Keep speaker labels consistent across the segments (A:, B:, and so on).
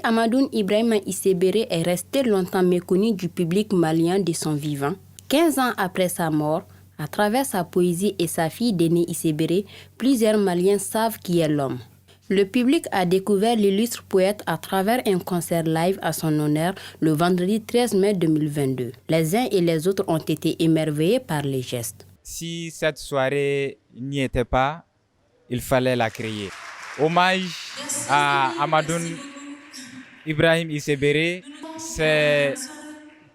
A: Amadoune Ibrahima Issebéré est resté longtemps méconnu du public malien de son vivant. 15 ans après sa mort, à travers sa poésie et sa fille Déné Issebéré, plusieurs Maliens savent qui est l'homme. Le public a découvert l'illustre poète à travers un concert live à son honneur le vendredi 13 mai 2022. Les uns et les autres ont été émerveillés par les gestes.
B: Si cette soirée n'y était pas, il fallait la créer. Hommage à Amadoune Ibrahima Issebéré, c'est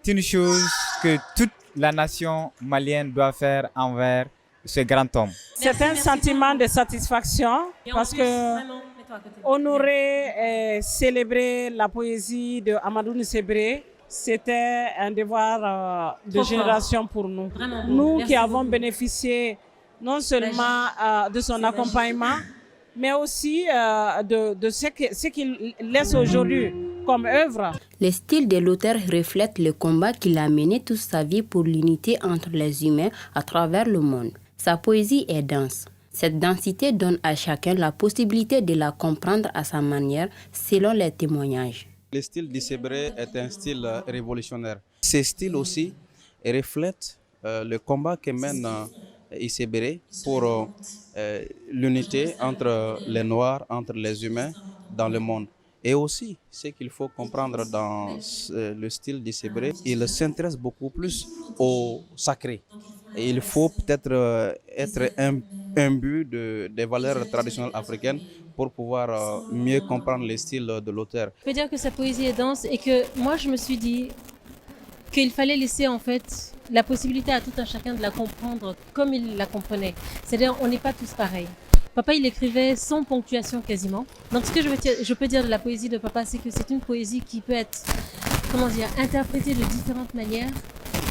B: une chose que toute la nation malienne doit faire envers ce grand homme.
C: C'est un sentiment de satisfaction parce que honorer et célébrer la poésie de Amadoune Issebéré, c'était un devoir de génération pour nous. Nous qui avons bénéficié non seulement de son accompagnement, mais aussi de ce qu'il laisse aujourd'hui comme œuvre.
A: Le style de l'auteur reflète le combat qu'il a mené toute sa vie pour l'unité entre les humains à travers le monde. Sa poésie est dense. Cette densité donne à chacun la possibilité de la comprendre à sa manière, selon les témoignages.
D: Le style d'Issebéré est un style révolutionnaire. Ce style aussi reflète le combat que mène Issebéré pour l'unité entre les Noirs, entre les humains dans le monde. Et aussi, ce qu'il faut comprendre dans le style d'Issebéré, il s'intéresse beaucoup plus au sacré. Et il faut peut-être être imbu des valeurs traditionnelles africaines pour pouvoir mieux comprendre le style de l'auteur.
E: Je peux dire que sa poésie est dense et que moi je me suis dit qu'il fallait laisser en fait la possibilité à tout un chacun de la comprendre comme il la comprenait. C'est-à-dire on n'est pas tous pareils. Papa il écrivait sans ponctuation quasiment. Donc ce que je peux dire de la poésie de papa, c'est que c'est une poésie qui peut être, interprétée de différentes manières.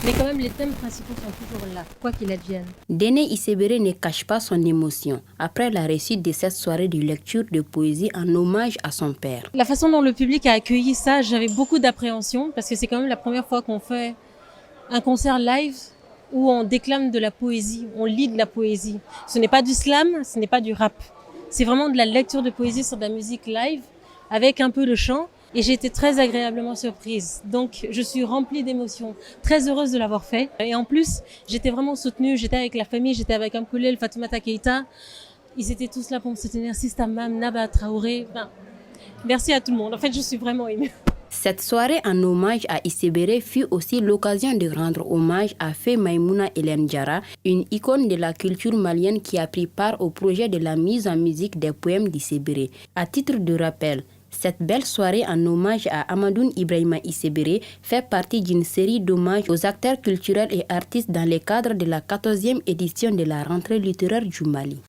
E: Mais quand même, les thèmes principaux sont toujours là, quoi qu'il advienne.
A: Déné Issebéré ne cache pas son émotion après la réussite de cette soirée de lecture de poésie en hommage à son père.
E: La façon dont le public a accueilli ça, j'avais beaucoup d'appréhension parce que c'est quand même la première fois qu'on fait un concert live où on déclame de la poésie, on lit de la poésie. Ce n'est pas du slam, ce n'est pas du rap. C'est vraiment de la lecture de poésie sur de la musique live avec un peu de chant. Et j'ai été très agréablement surprise. Donc, je suis remplie d'émotions, très heureuse de l'avoir fait. Et en plus, j'étais vraiment soutenue. J'étais avec la famille, j'étais avec Amkoulel, Fatoumata Keïta. Ils étaient tous là pour me soutenir. Sista Mam, Naba Traoré. Merci à tout le monde. En fait, je suis vraiment émue.
A: Cette soirée en hommage à Issebéré fut aussi l'occasion de rendre hommage à Fé Maïmouna Hélène Diarra, une icône de la culture malienne qui a pris part au projet de la mise en musique des poèmes d'Issebéré. À titre de rappel, cette belle soirée en hommage à Amadoune Ibrahima Issebéré fait partie d'une série d'hommages aux acteurs culturels et artistes dans le cadre de la 14e édition de la rentrée littéraire du Mali.